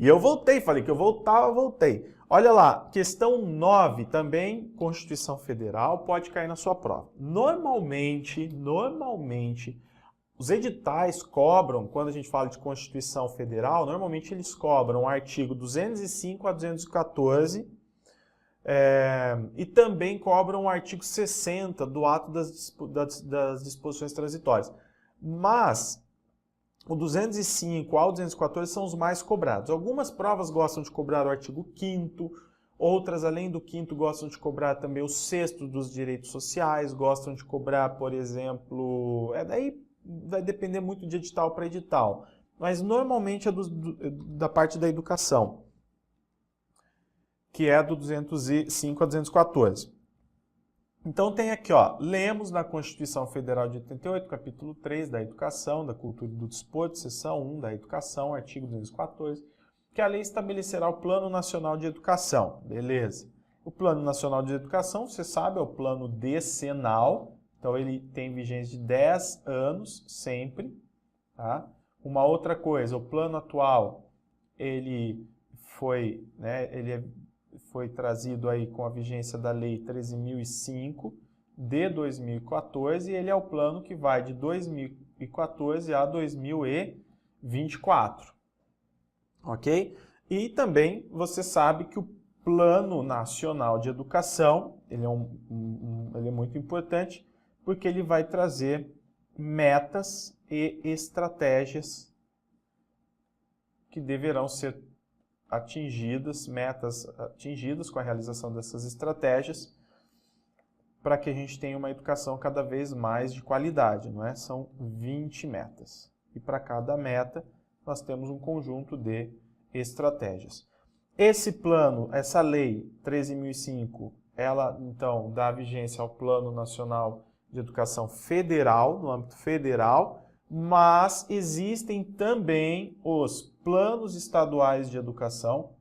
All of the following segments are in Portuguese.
E eu voltei, falei que eu voltava, voltei. Olha lá, questão 9 também, Constituição Federal, pode cair na sua prova. Normalmente, os editais cobram, quando a gente fala de Constituição Federal, normalmente eles cobram o artigo 205 a 214 e também cobram o artigo 60 do ato das disposições transitórias. Mas o 205 ao 214 são os mais cobrados. Algumas provas gostam de cobrar o artigo 5º, outras, além do 5º, gostam de cobrar também o 6º dos direitos sociais, gostam de cobrar, por exemplo... daí vai depender muito de edital para edital, mas normalmente é da parte da educação, que é do 205 a 214. Então tem aqui, ó, lemos na Constituição Federal de 88, capítulo 3 da Educação, da Cultura e do Desporto, seção 1 da Educação, artigo 214, que a lei estabelecerá o Plano Nacional de Educação. Beleza. O Plano Nacional de Educação, você sabe, é o plano decenal, então ele tem vigência de 10 anos sempre. Tá? Uma outra coisa, o plano atual, ele foi trazido aí com a vigência da Lei 13.005 de 2014 e ele é o plano que vai de 2014 a 2024, ok? E também você sabe que o Plano Nacional de Educação, ele é muito importante porque ele vai trazer metas e estratégias que deverão ser metas atingidas com a realização dessas estratégias, para que a gente tenha uma educação cada vez mais de qualidade, não é? São 20 metas. E para cada meta, nós temos um conjunto de estratégias. Esse plano, essa lei 13.005, ela, então, dá vigência ao Plano Nacional de Educação Federal, no âmbito federal, mas existem também os planos estaduais de educação,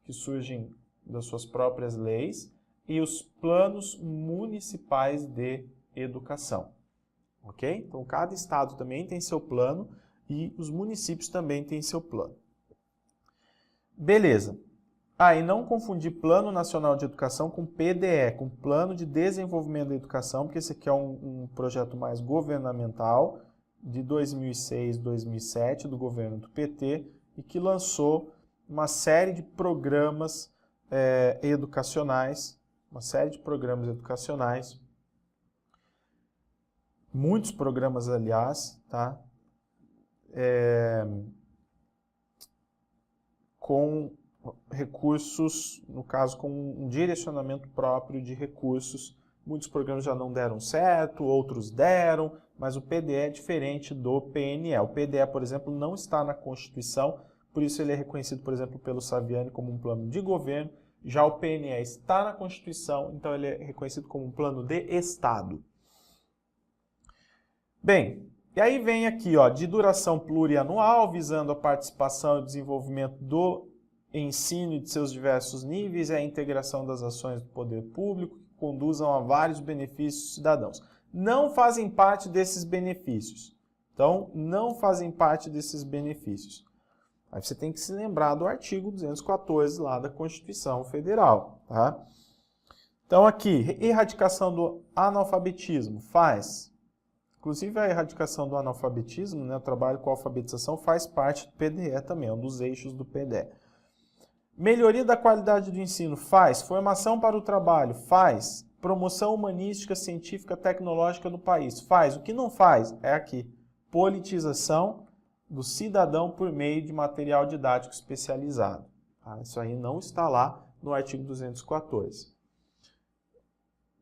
que surgem das suas próprias leis, e os planos municipais de educação. Ok? Então, cada estado também tem seu plano e os municípios também têm seu plano. Beleza. E não confundir Plano Nacional de Educação com PDE, com Plano de Desenvolvimento da Educação, porque esse aqui é um projeto mais governamental, de 2006, 2007, do governo do PT, e que lançou uma série de programas educacionais, muitos programas, aliás, tá? Com recursos, no caso, com um direcionamento próprio de recursos. Muitos programas já não deram certo, outros deram, mas o PDE é diferente do PNE. O PDE, por exemplo, não está na Constituição, por isso ele é reconhecido, por exemplo, pelo Saviani como um plano de governo. Já o PNE está na Constituição, então ele é reconhecido como um plano de Estado. Bem, e aí vem aqui, ó, de duração plurianual, visando a participação e desenvolvimento do ensino e de seus diversos níveis e a integração das ações do poder público que conduzam a vários benefícios aos cidadãos. Não fazem parte desses benefícios. Então, não fazem parte desses benefícios. Aí você tem que se lembrar do artigo 214 lá da Constituição Federal, tá? Então aqui, erradicação do analfabetismo, faz. Inclusive a erradicação do analfabetismo, né, o trabalho com a alfabetização faz parte do PDE também, é um dos eixos do PDE. Melhoria da qualidade do ensino, faz. Formação para o trabalho, faz. Promoção humanística, científica, tecnológica no país, faz. O que não faz é aqui, politização do cidadão por meio de material didático especializado. Tá? Isso aí não está lá no artigo 214.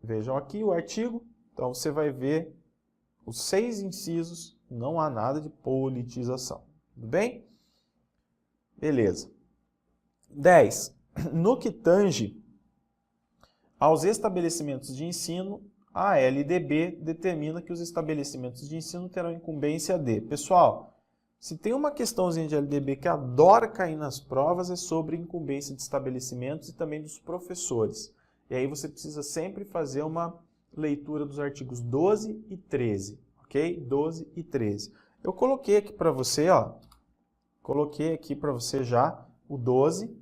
Vejam aqui o artigo, então você vai ver os 6 incisos, não há nada de politização. Tudo bem? Beleza. 10. No que tange aos estabelecimentos de ensino, a LDB determina que os estabelecimentos de ensino terão incumbência de... Pessoal, se tem uma questãozinha de LDB que adora cair nas provas, é sobre incumbência de estabelecimentos e também dos professores. E aí você precisa sempre fazer uma leitura dos artigos 12 e 13, ok? 12 e 13. Eu coloquei aqui para você, ó, Coloquei aqui para você já o 12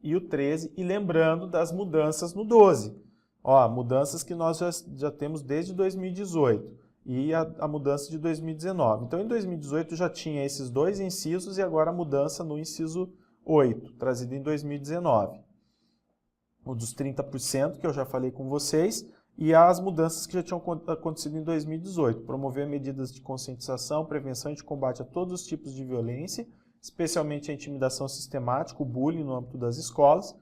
e o 13, e lembrando das mudanças no 12. Ó, mudanças que nós já temos desde 2018 e a mudança de 2019. Então, em 2018 já tinha esses dois incisos e agora a mudança no inciso 8, trazido em 2019. O dos 30%, que eu já falei com vocês, e as mudanças que já tinham acontecido em 2018. Promover medidas de conscientização, prevenção e de combate a todos os tipos de violência, especialmente a intimidação sistemática, o bullying no âmbito das escolas.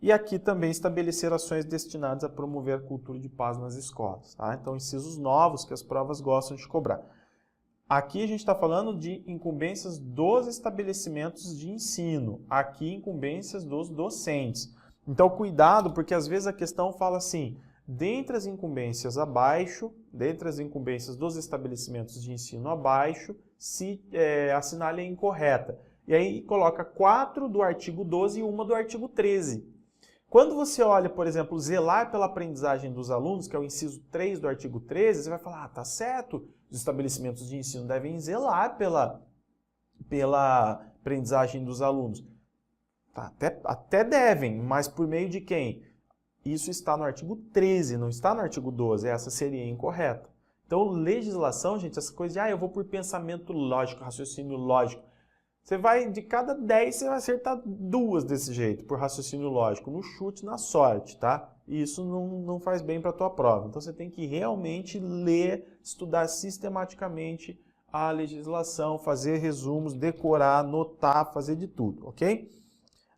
E aqui também estabelecer ações destinadas a promover a cultura de paz nas escolas. Tá? Então, incisos novos que as provas gostam de cobrar. Aqui a gente está falando de incumbências dos estabelecimentos de ensino. Aqui, incumbências dos docentes. Então, cuidado, porque às vezes a questão fala assim, dentre as incumbências abaixo, dentre as incumbências dos estabelecimentos de ensino abaixo, se assinale a incorreta. E aí coloca 4 do artigo 12 e 1 do artigo 13. Quando você olha, por exemplo, zelar pela aprendizagem dos alunos, que é o inciso 3 do artigo 13, você vai falar, tá certo, os estabelecimentos de ensino devem zelar pela aprendizagem dos alunos. Tá, até devem, mas por meio de quem? Isso está no artigo 13, não está no artigo 12, essa seria incorreta. Então, legislação, gente, essa coisa de, eu vou por pensamento lógico, raciocínio lógico. Você vai, de cada 10, você vai acertar 2 desse jeito, por raciocínio lógico, no chute, na sorte, tá? E isso não faz bem para a tua prova. Então, você tem que realmente ler, estudar sistematicamente a legislação, fazer resumos, decorar, anotar, fazer de tudo, ok?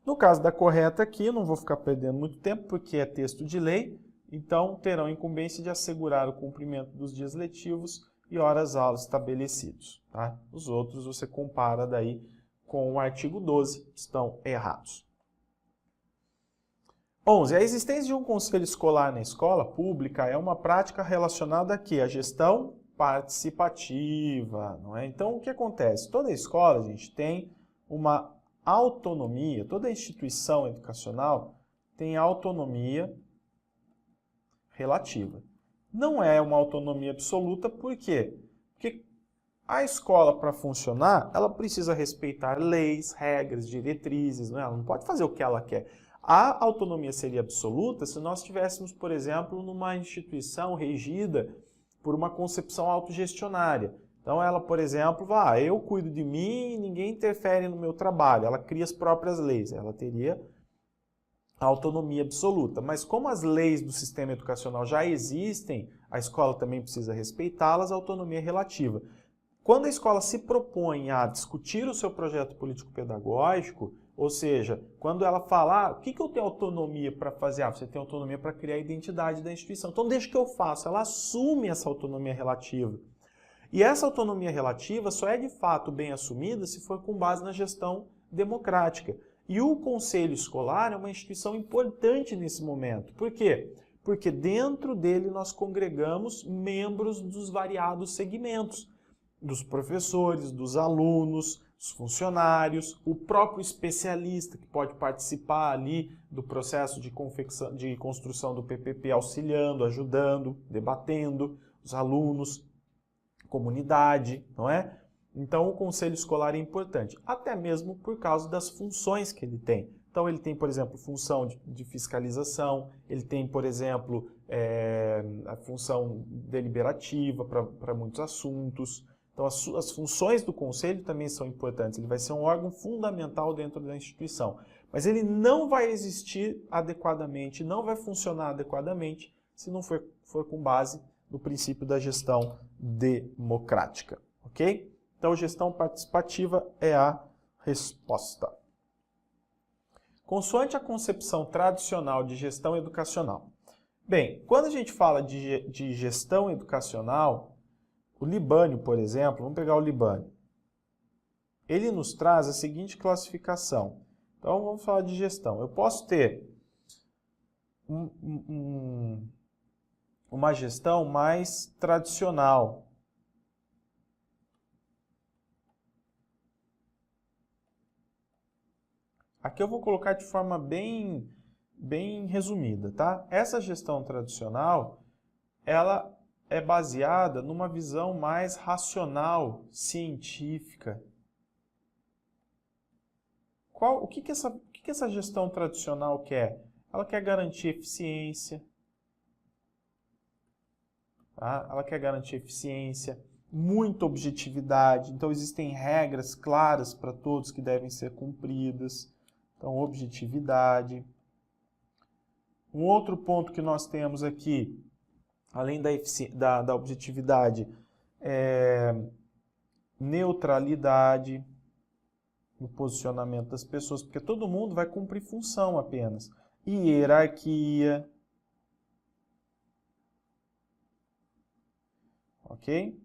No caso da correta aqui, eu não vou ficar perdendo muito tempo, porque é texto de lei, então terão incumbência de assegurar o cumprimento dos dias letivos e horas-aulas estabelecidos. Tá? Os outros você compara daí com o artigo 12, estão errados. 11. A existência de um conselho escolar na escola pública é uma prática relacionada aqui à gestão participativa. Não é? Então, o que acontece? Toda escola, gente, tem uma autonomia, toda instituição educacional tem autonomia relativa. Não é uma autonomia absoluta, por quê? Porque a escola, para funcionar, ela precisa respeitar leis, regras, diretrizes, não é? Ela não pode fazer o que ela quer. A autonomia seria absoluta se nós estivéssemos, por exemplo, numa instituição regida por uma concepção autogestionária. Então ela, por exemplo, eu cuido de mim e ninguém interfere no meu trabalho. Ela cria as próprias leis. Ela teria autonomia absoluta. Mas como as leis do sistema educacional já existem, a escola também precisa respeitá-las, a autonomia é relativa. Quando a escola se propõe a discutir o seu projeto político-pedagógico, ou seja, quando ela fala, o que eu tenho autonomia para fazer? Você tem autonomia para criar a identidade da instituição. Então deixa que eu faço. Ela assume essa autonomia relativa. E essa autonomia relativa só é de fato bem assumida se for com base na gestão democrática. E o conselho escolar é uma instituição importante nesse momento. Por quê? Porque dentro dele nós congregamos membros dos variados segmentos, dos professores, dos alunos, dos funcionários, o próprio especialista que pode participar ali do processo de construção do PPP, auxiliando, ajudando, debatendo, os alunos, comunidade, não é? Então o conselho escolar é importante, até mesmo por causa das funções que ele tem. Então ele tem, por exemplo, função de fiscalização, ele tem, por exemplo, a função deliberativa para muitos assuntos. Então as funções do conselho também são importantes, ele vai ser um órgão fundamental dentro da instituição. Mas ele não vai existir adequadamente, não vai funcionar adequadamente se não for com base no princípio da gestão democrática, ok? Então, gestão participativa é a resposta. Consoante a concepção tradicional de gestão educacional. Bem, quando a gente fala de gestão educacional, o Libânio, por exemplo, vamos pegar o Libânio, ele nos traz a seguinte classificação. Então, vamos falar de gestão. Eu posso ter uma gestão mais tradicional. Aqui eu vou colocar de forma bem resumida, tá? Essa gestão tradicional, ela é baseada numa visão mais racional, científica. O que essa gestão tradicional quer? Ela quer garantir eficiência, tá? Ela quer garantir eficiência, muita objetividade. Então, existem regras claras para todos que devem ser cumpridas. Então, objetividade. Um outro ponto que nós temos aqui, além da objetividade, é neutralidade no posicionamento das pessoas, porque todo mundo vai cumprir função apenas. Hierarquia. Ok?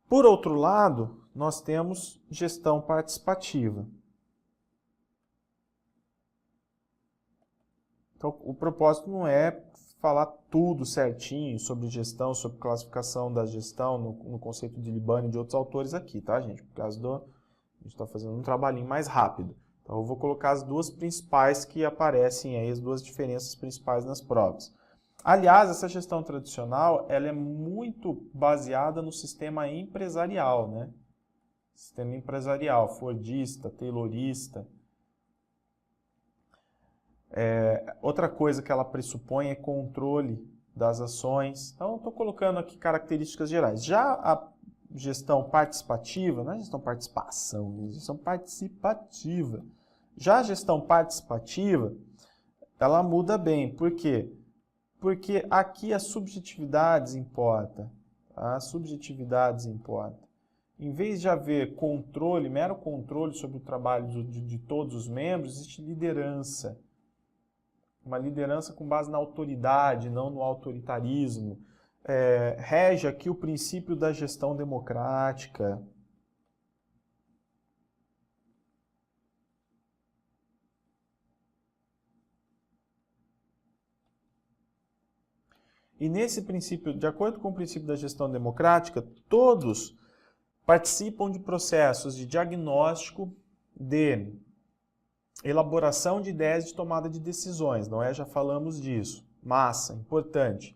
Por outro lado, nós temos gestão participativa. Então, o propósito não é falar tudo certinho sobre gestão, sobre classificação da gestão no conceito de Libani e de outros autores aqui, tá, gente? Por causa a gente está fazendo um trabalhinho mais rápido. Então, eu vou colocar as duas principais que aparecem aí, as duas diferenças principais nas provas. Aliás, essa gestão tradicional, ela é muito baseada no sistema empresarial, né? Sistema empresarial, fordista, taylorista. Outra coisa que ela pressupõe é controle das ações. Então, estou colocando aqui características gerais. Já a gestão participativa, não é gestão participação, é gestão participativa. Já a gestão participativa, ela muda bem. Por quê? Porque aqui as subjetividades importam. Tá? As subjetividades importam. Em vez de haver controle, mero controle sobre o trabalho de todos os membros, existe liderança. Uma liderança com base na autoridade, não no autoritarismo. Rege aqui o princípio da gestão democrática. E nesse princípio, de acordo com o princípio da gestão democrática, todos participam de processos de diagnóstico, de elaboração de ideias de tomada de decisões, não é? Já falamos disso. Massa, importante.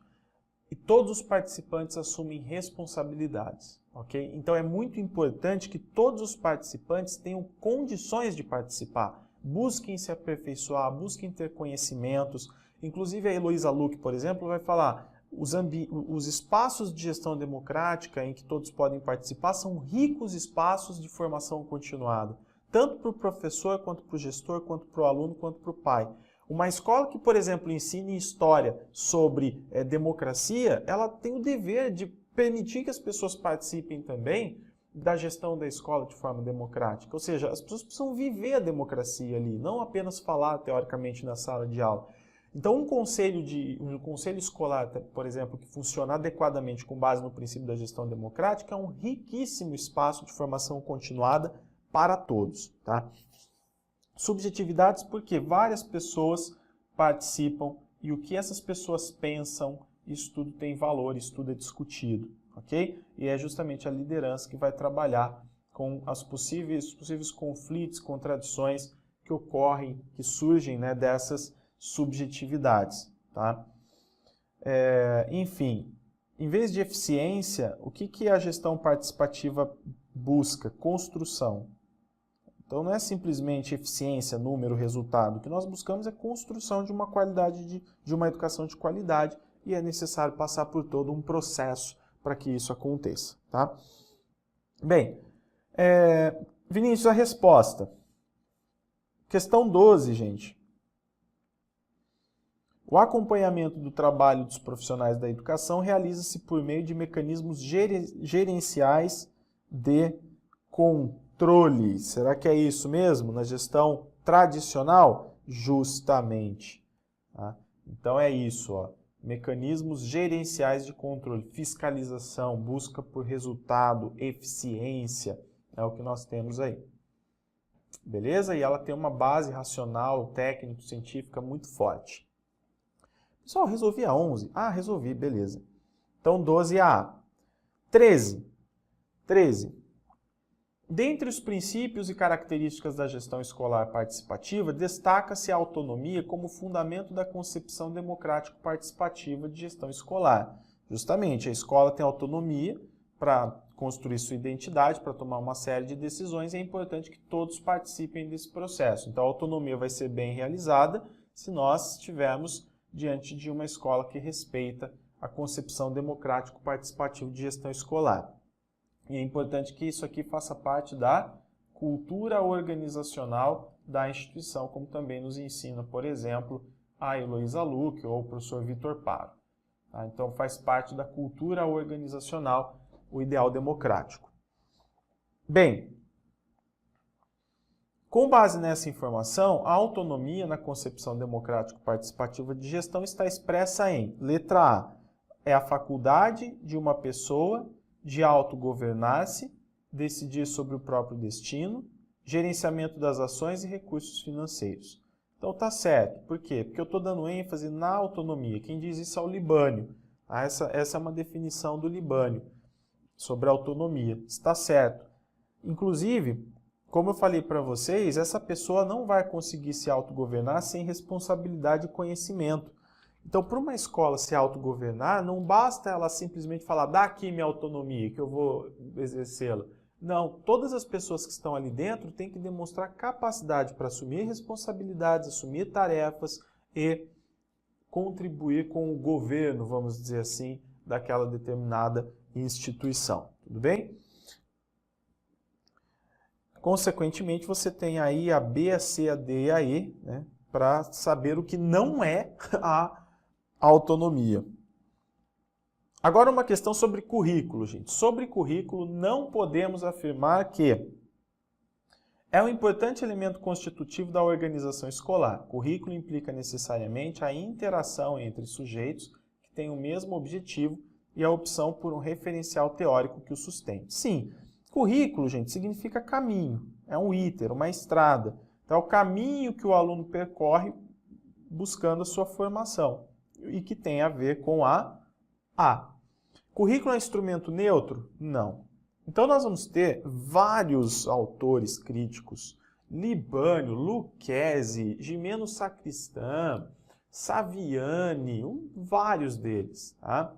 E todos os participantes assumem responsabilidades, ok? Então é muito importante que todos os participantes tenham condições de participar. Busquem se aperfeiçoar, busquem ter conhecimentos. Inclusive a Heloísa Luque, por exemplo, vai falar os espaços de gestão democrática em que todos podem participar são ricos espaços de formação continuada. Tanto para o professor, quanto para o gestor, quanto para o aluno, quanto para o pai. Uma escola que, por exemplo, ensine história sobre democracia, ela tem o dever de permitir que as pessoas participem também da gestão da escola de forma democrática. Ou seja, as pessoas precisam viver a democracia ali, não apenas falar teoricamente na sala de aula. Então, um conselho escolar, por exemplo, que funciona adequadamente com base no princípio da gestão democrática, é um riquíssimo espaço de formação continuada para todos, tá? Subjetividades porque várias pessoas participam e o que essas pessoas pensam, isso tudo tem valor, isso tudo é discutido, ok? E é justamente a liderança que vai trabalhar com os possíveis conflitos, contradições que ocorrem, que surgem, né, dessas subjetividades, tá? Enfim, em vez de eficiência, o que a gestão participativa busca? Construção. Então não é simplesmente eficiência, número, resultado. O que nós buscamos é construção de uma qualidade, de uma educação de qualidade e é necessário passar por todo um processo para que isso aconteça, tá? Bem, Vinícius, a resposta. Questão 12, gente. O acompanhamento do trabalho dos profissionais da educação realiza-se por meio de mecanismos gerenciais de controle. Será que é isso mesmo? Na gestão tradicional? Justamente. Tá? Então é isso, ó. Mecanismos gerenciais de controle, fiscalização, busca por resultado, eficiência, é o que nós temos aí. Beleza? E ela tem uma base racional, técnico-científica muito forte. Pessoal, resolvi a 11? Ah, resolvi, beleza. Então, 12A. 13. Dentre os princípios e características da gestão escolar participativa, destaca-se a autonomia como fundamento da concepção democrático-participativa de gestão escolar. Justamente, a escola tem autonomia para construir sua identidade, para tomar uma série de decisões, e é importante que todos participem desse processo. Então, a autonomia vai ser bem realizada se nós estivermos diante de uma escola que respeita a concepção democrático-participativa de gestão escolar. E é importante que isso aqui faça parte da cultura organizacional da instituição, como também nos ensina, por exemplo, a Heloísa Luque ou o professor Vitor Paro. Tá? Então, faz parte da cultura organizacional o ideal democrático. Bem, com base nessa informação, a autonomia na concepção democrático-participativa de gestão está expressa em, letra A, é a faculdade de uma pessoa de autogovernar-se, decidir sobre o próprio destino, gerenciamento das ações e recursos financeiros. Então tá certo. Por quê? Porque eu estou dando ênfase na autonomia. Quem diz isso é o Libânio. Essa é uma definição do Libânio sobre a autonomia. Está certo. Inclusive, como eu falei para vocês, essa pessoa não vai conseguir se autogovernar sem responsabilidade e conhecimento. Então, para uma escola se autogovernar, não basta ela simplesmente falar, dá aqui minha autonomia, que eu vou exercê-la. Não, todas as pessoas que estão ali dentro têm que demonstrar capacidade para assumir responsabilidades, assumir tarefas e contribuir com o governo, vamos dizer assim, daquela determinada instituição. Tudo bem? Consequentemente, você tem aí a B, a C, a D e a E, né, para saber o que não é a autonomia. Agora uma questão sobre currículo, gente. Sobre currículo, não podemos afirmar que é um importante elemento constitutivo da organização escolar. Currículo implica necessariamente a interação entre sujeitos que têm o mesmo objetivo e a opção por um referencial teórico que o sustente. Sim, currículo, gente, significa caminho. É um iter, uma estrada. Então, é o caminho que o aluno percorre buscando a sua formação e que tem a ver com a A. Currículo é um instrumento neutro? Não. Então nós vamos ter vários autores críticos, Libânio, Lucchesi, Gimeno Sacristan, Saviani, vários deles, tá?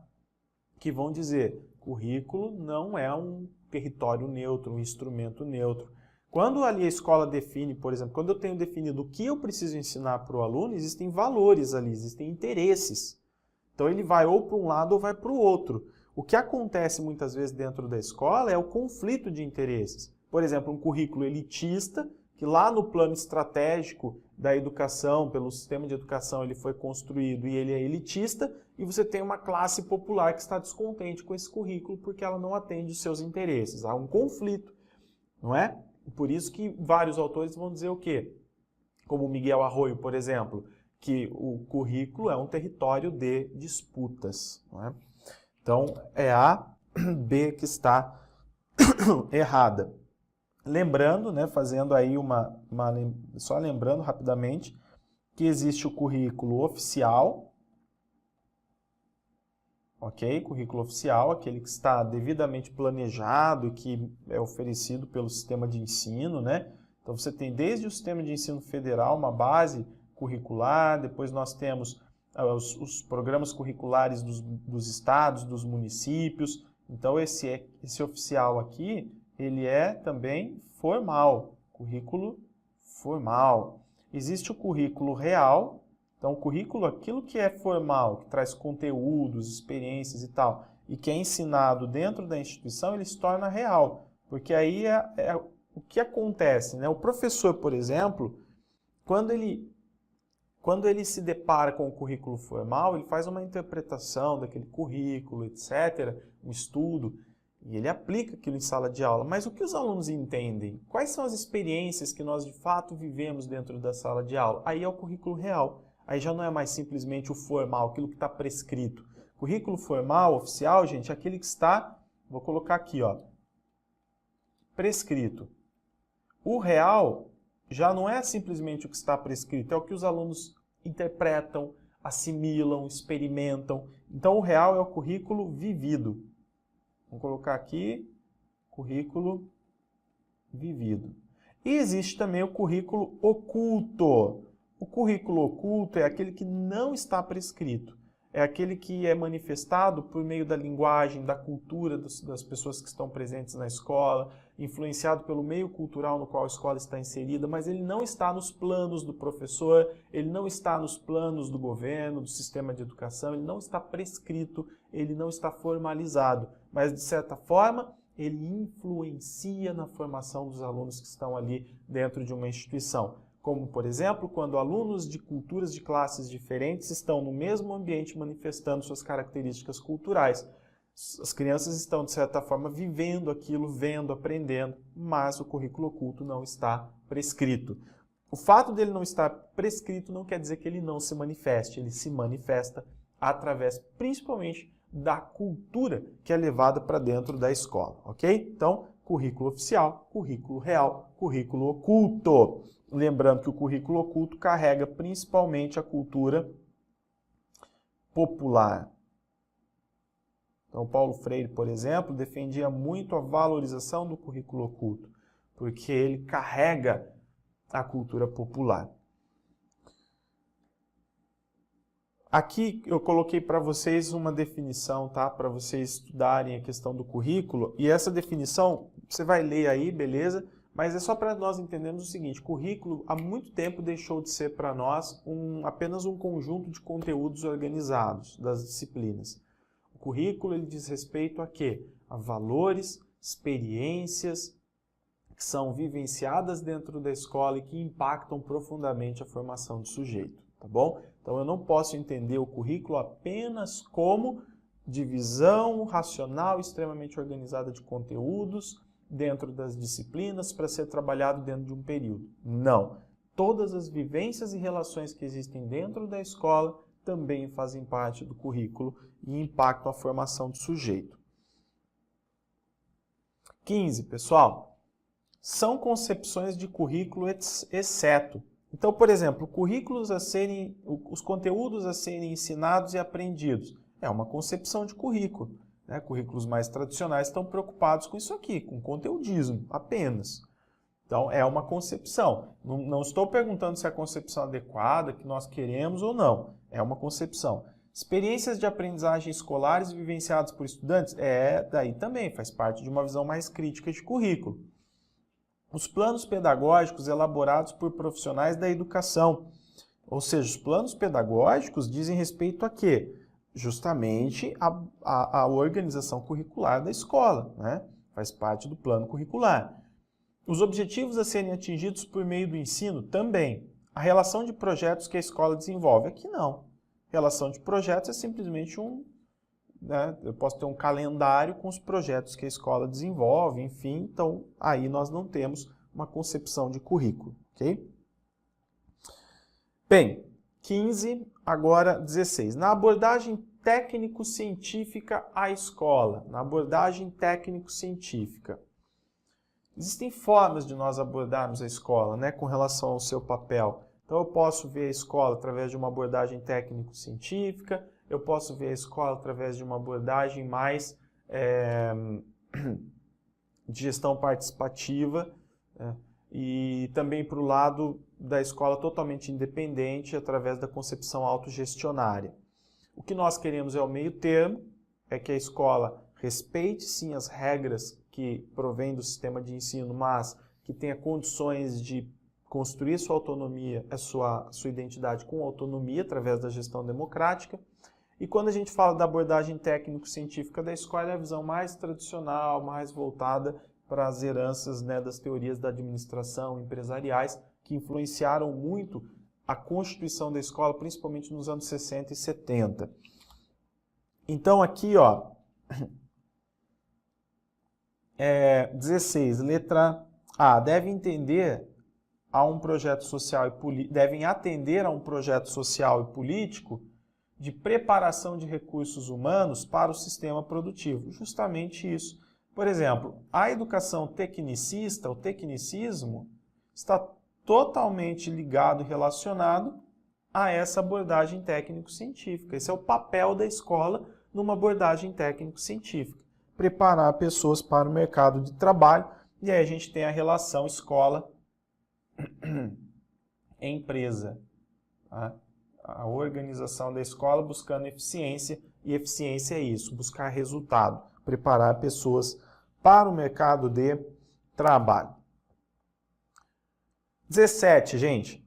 Que vão dizer currículo não é um território neutro, um instrumento neutro. Quando ali a escola define, por exemplo, quando eu tenho definido o que eu preciso ensinar para o aluno, existem valores ali, existem interesses. Então ele vai ou para um lado ou vai para o outro. O que acontece muitas vezes dentro da escola é o conflito de interesses. Por exemplo, um currículo elitista, que lá no plano estratégico da educação, pelo sistema de educação, ele foi construído e ele é elitista, e você tem uma classe popular que está descontente com esse currículo porque ela não atende os seus interesses. Há um conflito, não é? Por isso que vários autores vão dizer o quê? Como Miguel Arroyo, por exemplo, que o currículo é um território de disputas, não é? Então, é a B que está errada. Lembrando, né, fazendo aí só lembrando rapidamente, que existe o currículo oficial, ok? Currículo oficial, aquele que está devidamente planejado e que é oferecido pelo sistema de ensino, né? Então, você tem desde o sistema de ensino federal uma base curricular, depois nós temos os programas curriculares dos estados, dos municípios. Então, esse oficial aqui, ele é também formal, currículo formal. Existe o currículo real. Então, o currículo, aquilo que é formal, que traz conteúdos, experiências e tal, e que é ensinado dentro da instituição, ele se torna real. Porque aí é o que acontece, né? O professor, por exemplo, quando ele se depara com o currículo formal, ele faz uma interpretação daquele currículo, etc., um estudo, e ele aplica aquilo em sala de aula. Mas o que os alunos entendem? Quais são as experiências que nós, de fato, vivemos dentro da sala de aula? Aí é o currículo real. Aí já não é mais simplesmente o formal, aquilo que está prescrito. Currículo formal, oficial, gente, é aquele que está, vou colocar aqui, ó, prescrito. O real já não é simplesmente o que está prescrito, é o que os alunos interpretam, assimilam, experimentam. Então, o real é o currículo vivido. Vamos colocar aqui, currículo vivido. E existe também o currículo oculto. O currículo oculto é aquele que não está prescrito. é aquele que é manifestado por meio da linguagem, da cultura das pessoas que estão presentes na escola, influenciado pelo meio cultural no qual a escola está inserida, mas ele não está nos planos do professor, ele não está nos planos do governo, do sistema de educação, ele não está prescrito, ele não está formalizado, mas de certa forma ele influencia na formação dos alunos que estão ali dentro de uma instituição. Como, por exemplo, quando alunos de culturas de classes diferentes estão no mesmo ambiente manifestando suas características culturais. As crianças estão, de certa forma, vivendo aquilo, vendo, aprendendo, mas o currículo oculto não está prescrito. O fato dele não estar prescrito não quer dizer que ele não se manifeste, ele se manifesta através, principalmente, da cultura que é levada para dentro da escola, ok? Então, currículo oficial, currículo real, currículo oculto. Lembrando que o currículo oculto carrega principalmente a cultura popular. Então, Paulo Freire, por exemplo, defendia muito a valorização do currículo oculto, porque ele carrega a cultura popular. Aqui eu coloquei para vocês uma definição, tá? Para vocês estudarem a questão do currículo. E essa definição, você vai ler aí, beleza? Mas é só para nós entendermos o seguinte, currículo há muito tempo deixou de ser para nós apenas um conjunto de conteúdos organizados das disciplinas. O currículo ele diz respeito a quê? A valores, experiências que são vivenciadas dentro da escola e que impactam profundamente a formação do sujeito, tá bom? Então eu não posso entender o currículo apenas como divisão racional extremamente organizada de conteúdos dentro das disciplinas para ser trabalhado dentro de um período. Não. Todas as vivências e relações que existem dentro da escola também fazem parte do currículo e impactam a formação do sujeito. 15, pessoal, são concepções de currículo exceto. Então, por exemplo, os conteúdos a serem ensinados e aprendidos. É uma concepção de currículo. Né? Currículos mais tradicionais estão preocupados com isso aqui, com conteudismo apenas. Então, é uma concepção. Não estou perguntando se é a concepção adequada, que nós queremos ou não. É uma concepção. Experiências de aprendizagem escolares vivenciadas por estudantes? Daí também faz parte de uma visão mais crítica de currículo. Os planos pedagógicos elaborados por profissionais da educação. Ou seja, os planos pedagógicos dizem respeito a quê? Justamente a organização curricular da escola, né? Faz parte do plano curricular. Os objetivos a serem atingidos por meio do ensino também. A relação de projetos que a escola desenvolve. Aqui não. Relação de projetos é simplesmente eu posso ter um calendário com os projetos que a escola desenvolve, enfim, então aí nós não temos uma concepção de currículo, ok? Bem, 15, agora 16. Na abordagem técnico-científica à escola, na abordagem técnico-científica, existem formas de nós abordarmos a escola, né, com relação ao seu papel. Então eu posso ver a escola através de uma abordagem técnico-científica, eu posso ver a escola através de uma abordagem mais de gestão participativa, e também para o lado da escola totalmente independente, através da concepção autogestionária. O que nós queremos é o meio termo, é que a escola respeite sim as regras que provém do sistema de ensino, mas que tenha condições de construir sua autonomia, a sua identidade com autonomia através da gestão democrática. E quando a gente fala da abordagem técnico-científica da escola, é a visão mais tradicional, mais voltada para as heranças, né, das teorias da administração empresariais, que influenciaram muito a constituição da escola, principalmente nos anos 60 e 70. Então aqui, ó, 16, letra A, devem atender a um projeto social e político de preparação de recursos humanos para o sistema produtivo. Justamente isso. Por exemplo, a educação tecnicista, o tecnicismo, está totalmente ligado e relacionado a essa abordagem técnico-científica. Esse é o papel da escola numa abordagem técnico-científica. Preparar pessoas para o mercado de trabalho, e aí a gente tem a relação escola-empresa. Tá? a organização da escola buscando eficiência, e eficiência é isso, buscar resultado, preparar pessoas para o mercado de trabalho. 17, gente,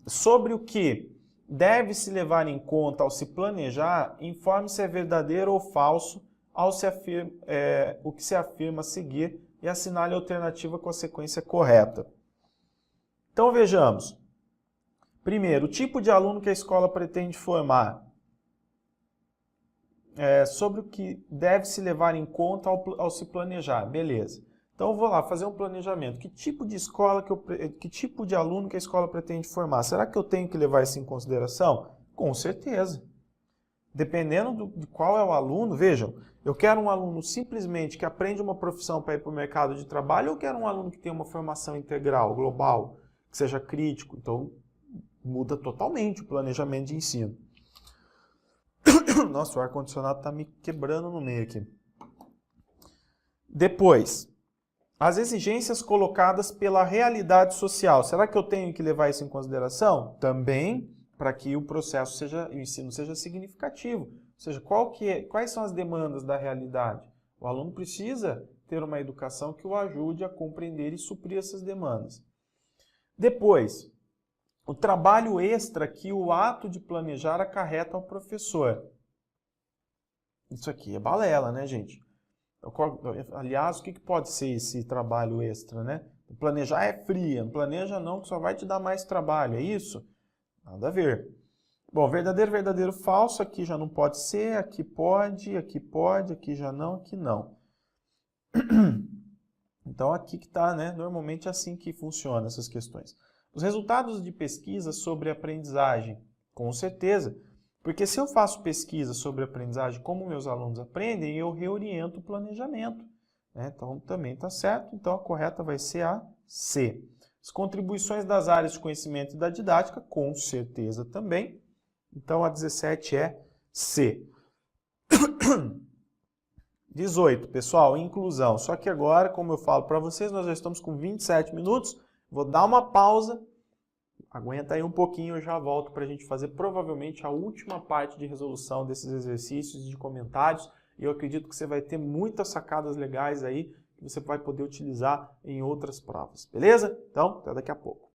sobre o que deve se levar em conta ao se planejar, informe se é verdadeiro ou falso o que se afirma a seguir e assinale a alternativa com a sequência correta. Então vejamos. Primeiro, o tipo de aluno que a escola pretende formar. Sobre o que deve se levar em conta ao se planejar. Beleza. Então eu vou lá fazer um planejamento. Que tipo de escola, que tipo de aluno que a escola pretende formar? Será que eu tenho que levar isso em consideração? Com certeza. Dependendo de qual é o aluno, vejam, eu quero um aluno simplesmente que aprende uma profissão para ir para o mercado de trabalho ou eu quero um aluno que tenha uma formação integral, global, que seja crítico? Então, muda totalmente o planejamento de ensino. Nossa, o ar-condicionado está me quebrando no meio aqui. Depois, as exigências colocadas pela realidade social. Será que eu tenho que levar isso em consideração? Também, para que o processo o ensino seja significativo. Ou seja, quais são as demandas da realidade? O aluno precisa ter uma educação que o ajude a compreender e suprir essas demandas. Depois, o trabalho extra que o ato de planejar acarreta ao professor. Isso aqui é balela, né, gente? Aliás, o que pode ser esse trabalho extra, né? Planejar é fria, não planeja não, que só vai te dar mais trabalho, é isso? Nada a ver. Bom, verdadeiro, verdadeiro, falso, aqui já não pode ser, aqui pode, aqui já não, aqui não. Então aqui que está, né? Normalmente é assim que funciona essas questões. Os resultados de pesquisa sobre aprendizagem, com certeza, porque se eu faço pesquisa sobre aprendizagem, como meus alunos aprendem, eu reoriento o planejamento, né? Então também está certo, então a correta vai ser a C. As contribuições das áreas de conhecimento e da didática, com certeza também. Então a 17 é C. 18, pessoal, inclusão. Só que agora, como eu falo para vocês, nós já estamos com 27 minutos. Vou dar uma pausa. Aguenta aí um pouquinho, eu já volto para a gente fazer provavelmente a última parte de resolução desses exercícios de comentários. E eu acredito que você vai ter muitas sacadas legais aí que você vai poder utilizar em outras provas. Beleza? Então, até daqui a pouco.